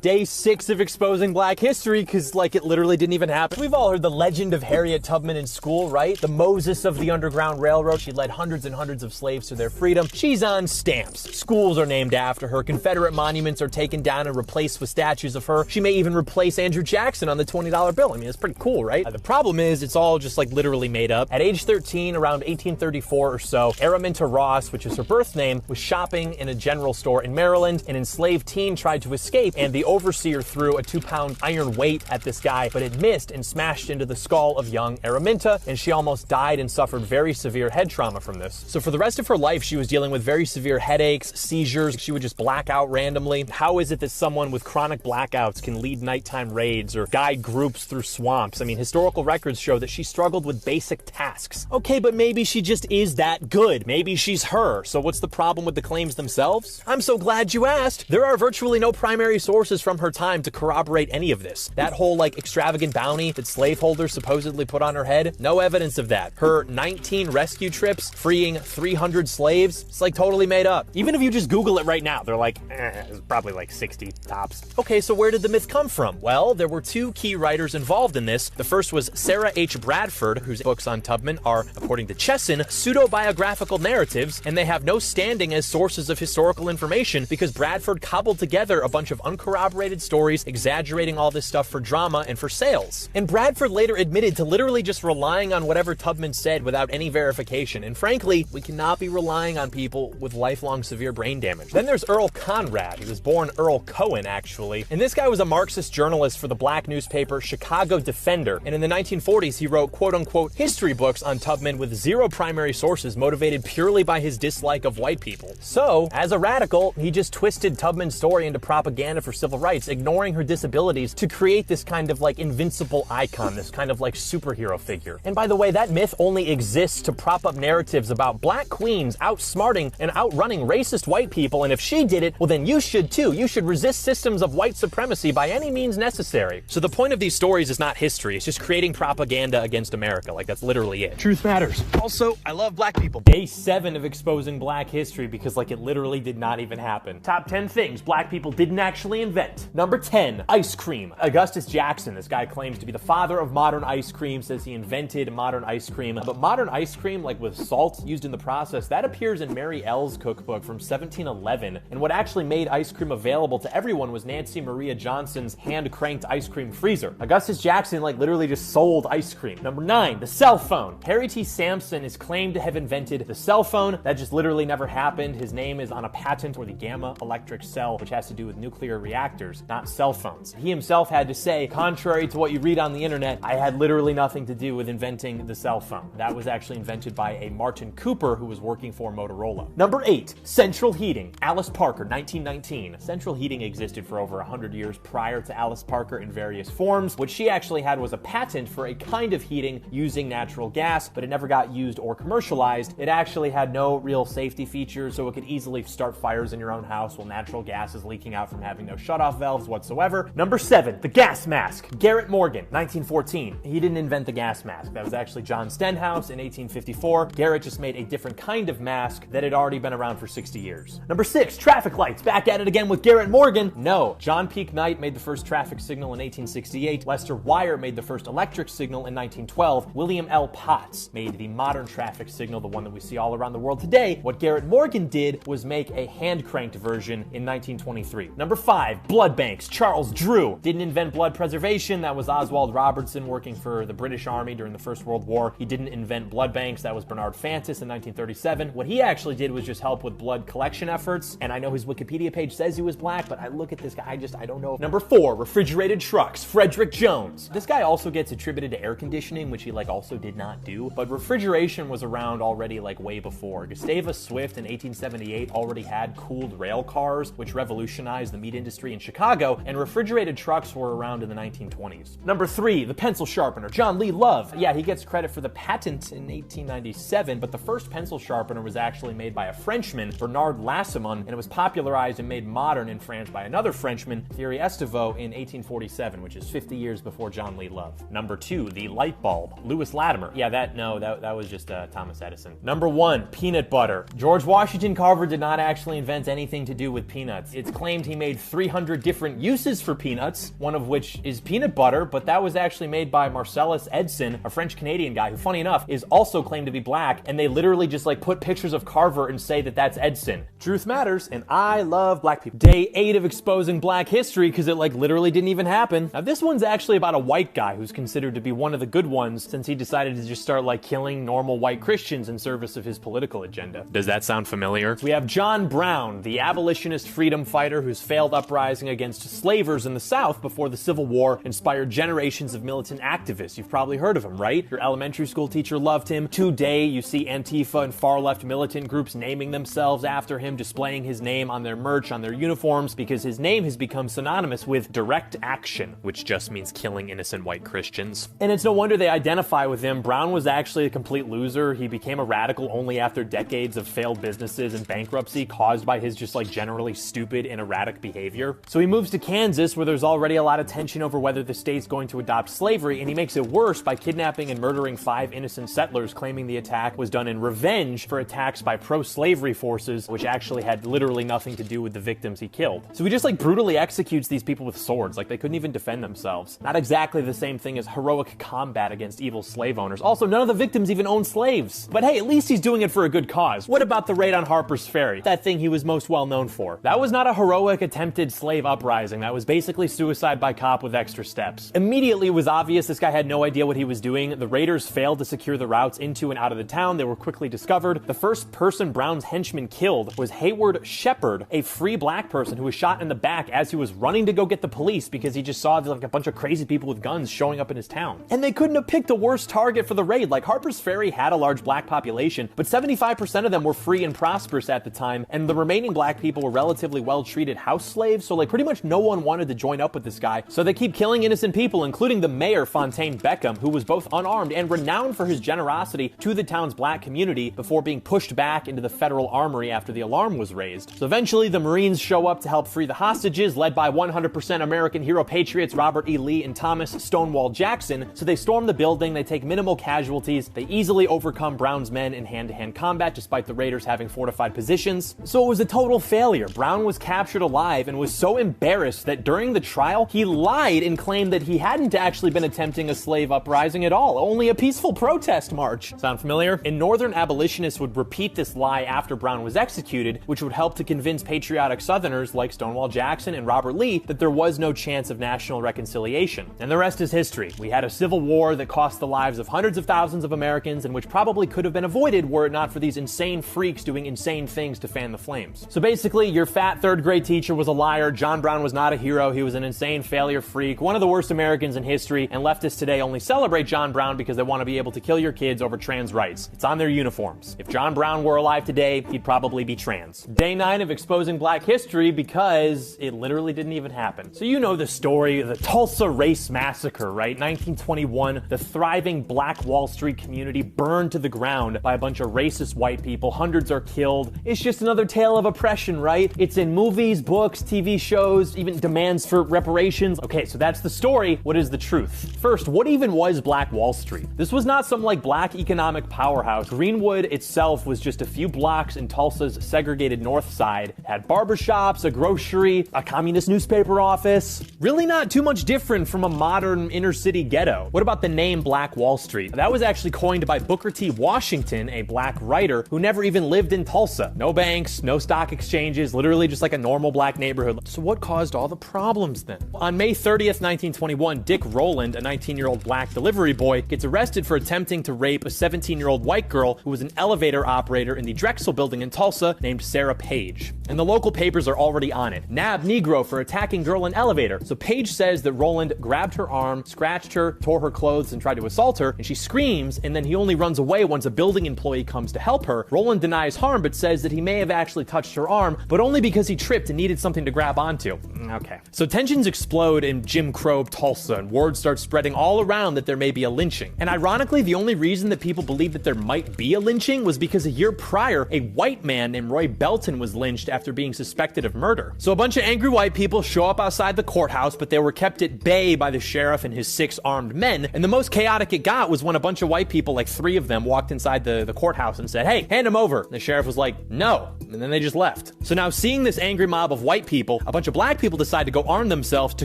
Day 6 of exposing black history, because, like, it literally didn't even happen. We've all heard the legend of Harriet Tubman in school, right? The Moses of the Underground Railroad. She led hundreds and hundreds of slaves to their freedom. She's on stamps. Schools are named after her. Confederate monuments are taken down and replaced with statues of her. She may even replace Andrew Jackson on the $20 bill. I mean, it's pretty cool, right? The problem is, it's all just, like, literally made up. At age 13, around 1834 or so, Araminta Ross, which is her birth name, was shopping in a general store in Maryland. An enslaved teen tried to escape, and the overseer threw a 2-pound iron weight at this guy, but it missed and smashed into the skull of young Araminta, and she almost died and suffered very severe head trauma from this. So for the rest of her life, she was dealing with very severe headaches, seizures. She would just black out randomly. How is it that someone with chronic blackouts can lead nighttime raids or guide groups through swamps? I mean, historical records show that she struggled with basic tasks. Okay, but maybe she just is that good. Maybe she's her. So what's the problem with the claims themselves? I'm so glad you asked. There are virtually no primary sources from her time to corroborate any of this. That whole, like, extravagant bounty that slaveholders supposedly put on her head, no evidence of that. Her 19 rescue trips freeing 300 slaves, it's like totally made up. Even if you just Google it right now, they're like, it's probably like 60 tops. Okay, so where did the myth come from? Well, there were two key writers involved in this. The first was Sarah H. Bradford, whose books on Tubman are, according to Chesson, pseudo-biographical narratives, and they have no standing as sources of historical information because Bradford cobbled together a bunch of uncorroborated stories exaggerating all this stuff for drama and for sales. And Bradford later admitted to literally just relying on whatever Tubman said without any verification. And frankly, we cannot be relying on people with lifelong severe brain damage. Then there's Earl Conrad. He was born Earl Cohen, actually. And this guy was a Marxist journalist for the black newspaper Chicago Defender. And in the 1940s, he wrote quote-unquote history books on Tubman with zero primary sources, motivated purely by his dislike of white people. So, as a radical, he just twisted Tubman's story into propaganda for civil rights, ignoring her disabilities to create this kind of like invincible icon, this kind of like superhero figure. And by the way, that myth only exists to prop up narratives about black queens outsmarting and outrunning racist white people, and if she did it, well then you should too. You should resist systems of white supremacy by any means necessary. So the point of these stories is not history, it's just creating propaganda against America. Like, that's literally it. Truth matters. Also, I love black people. Day 7 of exposing black history because, like, it literally did not even happen. Top 10 things black people didn't actually invent. Number 10, ice cream. Augustus Jackson, this guy claims to be the father of modern ice cream, says he invented modern ice cream. But modern ice cream, like with salt used in the process, that appears in Mary L's cookbook from 1711. And what actually made ice cream available to everyone was Nancy Maria Johnson's hand-cranked ice cream freezer. Augustus Jackson, like, literally just sold ice cream. Number 9, the cell phone. Harry T. Sampson is claimed to have invented the cell phone. That just literally never happened. His name is on a patent for the gamma electric cell, which has to do with nuclear reactors, not cell phones. He himself had to say, contrary to what you read on the internet, I had literally nothing to do with inventing the cell phone. That was actually invented by a Martin Cooper who was working for Motorola. Number 8, central heating. Alice Parker, 1919. Central heating existed for over 100 years prior to Alice Parker in various forms. What she actually had was a patent for a kind of heating using natural gas, but it never got used or commercialized. It actually had no real safety features, so it could easily start fires in your own house while natural gas is leaking out from having no shutoff valves whatsoever. Number 7, the gas mask. Garrett Morgan, 1914. He didn't invent the gas mask. That was actually John Stenhouse in 1854. Garrett just made a different kind of mask that had already been around for 60 years. Number 6, traffic lights. Back at it again with Garrett Morgan. No. John Peake Knight made the first traffic signal in 1868. Lester Wire made the first electric signal in 1912. William L. Potts made the modern traffic signal, the one that we see all around the world today. What Garrett Morgan did was make a hand-cranked version in 1923. Number 5, blood banks. Charles Drew didn't invent blood preservation. That was Oswald Robertson working for the British Army during the First World War. He didn't invent blood banks. That was Bernard Fantis in 1937. What he actually did was just help with blood collection efforts. And I know his Wikipedia page says he was black, but I look at this guy, I don't know. Number 4, refrigerated trucks. Frederick Jones. This guy also gets attributed to air conditioning, which he also did not do. But refrigeration was around already way before. Gustavus Swift in 1878 already had cooled rail cars, which revolutionized the meat industry in Chicago, and refrigerated trucks were around in the 1920s. Number 3, the pencil sharpener. John Lee Love. Yeah, he gets credit for the patent in 1897, but the first pencil sharpener was actually made by a Frenchman, Bernard Lassamon, and it was popularized and made modern in France by another Frenchman, Thierry Esteveau, in 1847, which is 50 years before John Lee Love. Number 2, the light bulb. Lewis Latimer. Yeah, that was just Thomas Edison. Number 1, peanut butter. George Washington Carver did not actually invent anything to do with peanuts. It's claimed he made 300 100 different uses for peanuts, one of which is peanut butter, but that was actually made by Marcellus Edson, a French-Canadian guy who, funny enough, is also claimed to be black, and they literally just like put pictures of Carver and say that that's Edson. Truth matters, and I love black people. Day 8 of exposing black history, because it like literally didn't even happen. Now this one's actually about a white guy who's considered to be one of the good ones since he decided to just start like killing normal white Christians in service of his political agenda. Does that sound familiar? We have John Brown, the abolitionist freedom fighter whose failed uprising against slavers in the South before the Civil War inspired generations of militant activists. You've probably heard of him, right? Your elementary school teacher loved him. Today, you see Antifa and far-left militant groups naming themselves after him, displaying his name on their merch, on their uniforms, because his name has become synonymous with direct action, which just means killing innocent white Christians. And it's no wonder they identify with him. Brown was actually a complete loser. He became a radical only after decades of failed businesses and bankruptcy caused by his just like generally stupid and erratic behavior. So he moves to Kansas, where there's already a lot of tension over whether the state's going to adopt slavery, and he makes it worse by kidnapping and murdering 5 innocent settlers, claiming the attack was done in revenge for attacks by pro-slavery forces, which actually had literally nothing to do with the victims he killed. So he just like brutally executes these people with swords, like they couldn't even defend themselves. Not exactly the same thing as heroic combat against evil slave owners. Also, none of the victims even owned slaves. But hey, at least he's doing it for a good cause. What about the raid on Harper's Ferry? That thing he was most well known for. That was not a heroic attempted slave uprising. That was basically suicide by cop with extra steps. Immediately it was obvious this guy had no idea what he was doing. The raiders failed to secure the routes into and out of the town. They were quickly discovered. The first person Brown's henchmen killed was Hayward Shepard, a free black person who was shot in the back as he was running to go get the police because he just saw like a bunch of crazy people with guns showing up in his town. And they couldn't have picked a worse target for the raid. Like, Harper's Ferry had a large black population, but 75% of them were free and prosperous at the time, and the remaining black people were relatively well-treated house slaves, so like pretty much no one wanted to join up with this guy. So they keep killing innocent people, including the mayor, Fontaine Beckham, who was both unarmed and renowned for his generosity to the town's black community before being pushed back into the federal armory after the alarm was raised. So eventually the Marines show up to help free the hostages, led by 100% American hero patriots Robert E. Lee and Thomas Stonewall Jackson. So they storm the building, they take minimal casualties, they easily overcome Brown's men in hand-to-hand combat despite the raiders having fortified positions. So it was a total failure. Brown was captured alive and was so embarrassed that during the trial, he lied and claimed that he hadn't actually been attempting a slave uprising at all, only a peaceful protest march. Sound familiar? And Northern abolitionists would repeat this lie after Brown was executed, which would help to convince patriotic Southerners like Stonewall Jackson and Robert Lee that there was no chance of national reconciliation. And the rest is history. We had a civil war that cost the lives of hundreds of thousands of Americans and which probably could have been avoided were it not for these insane freaks doing insane things to fan the flames. So basically, your fat third grade teacher was a liar, John Brown was not a hero, he was an insane failure freak, one of the worst Americans in history, and leftists today only celebrate John Brown because they want to be able to kill your kids over trans rights. It's on their uniforms. If John Brown were alive today, he'd probably be trans. Day 9 of exposing black history because it literally didn't even happen. So you know the story of the Tulsa Race Massacre, right? 1921, the thriving black Wall Street community burned to the ground by a bunch of racist white people. Hundreds are killed. It's just another tale of oppression, right? It's in movies, books, TV shows, even demands for reparations. Okay, so that's the story. What is the truth? First, what even was Black Wall Street? This was not some like black economic powerhouse. Greenwood itself was just a few blocks in Tulsa's segregated north side. It had barbershops, a grocery, a communist newspaper office. Really not too much different from a modern inner city ghetto. What about the name Black Wall Street? That was actually coined by Booker T. Washington, a black writer who never even lived in Tulsa. No banks, no stock exchanges, literally just like a normal black neighborhood. So what caused all the problems then? On May 30th, 1921, Dick Rowland, a 19-year-old black delivery boy, gets arrested for attempting to rape a 17-year-old white girl who was an elevator operator in the Drexel building in Tulsa named Sarah Page. And the local papers are already on it. Nab Negro for attacking girl in elevator. So Page says that Rowland grabbed her arm, scratched her, tore her clothes, and tried to assault her, and she screams, and then he only runs away once a building employee comes to help her. Rowland denies harm, but says that he may have actually touched her arm, but only because he tripped and needed something to grab onto. Okay. So tensions explode in Jim Crow, Tulsa, and word starts spreading all around that there may be a lynching. And ironically, the only reason that people believed that there might be a lynching was because a year prior, a white man named Roy Belton was lynched after being suspected of murder. So a bunch of angry white people show up outside the courthouse, but they were kept at bay by the sheriff and his 6 armed men. And the most chaotic it got was when a bunch of white people, like 3 of them, walked inside the courthouse and said, "Hey, hand him over." And the sheriff was like, "No." And then they just left. So now, seeing this angry mob of white people, a bunch of black people decide to go arm themselves to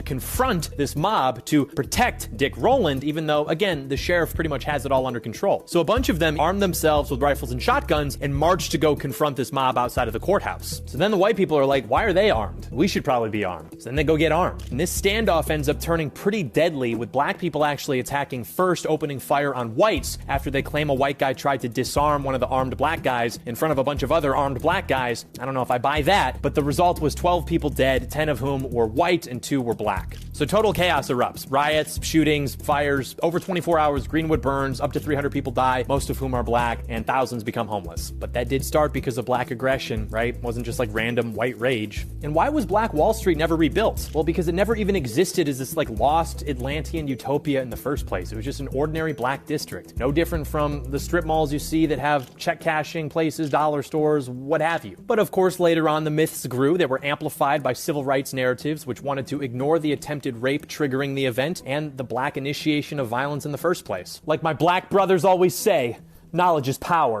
confront this mob to protect Dick Rowland, even though, again, the sheriff pretty much has it all under control. So a bunch of them arm themselves with rifles and shotguns and march to go confront this mob outside of the courthouse. So then the white people are like, why are they armed? We should probably be armed. So then they go get armed. And this standoff ends up turning pretty deadly, with black people actually attacking first, opening fire on whites after they claim a white guy tried to disarm one of the armed black guys in front of a bunch of other armed black guys. I don't know if I buy that, but the result was 12 people dead, 10 of whom were white and 2 were black. So total chaos erupts. Riots, shootings, fires. Over 24 hours, Greenwood burns, up to 300 people die, most of whom are black, and thousands become homeless. But that did start because of black aggression, right? It wasn't just like random white rage. And why was Black Wall Street never rebuilt? Well, because it never even existed as this like lost Atlantean utopia in the first place. It was just an ordinary black district. No different from the strip malls you see that have check cashing places, dollar stores, what have you. But of course, later on, the myths grew. They were amplified by civil rights narratives, which wanted to ignore the attempted rape triggering the event and the black initiation of violence in the first place. Like my black brothers always say, knowledge is power.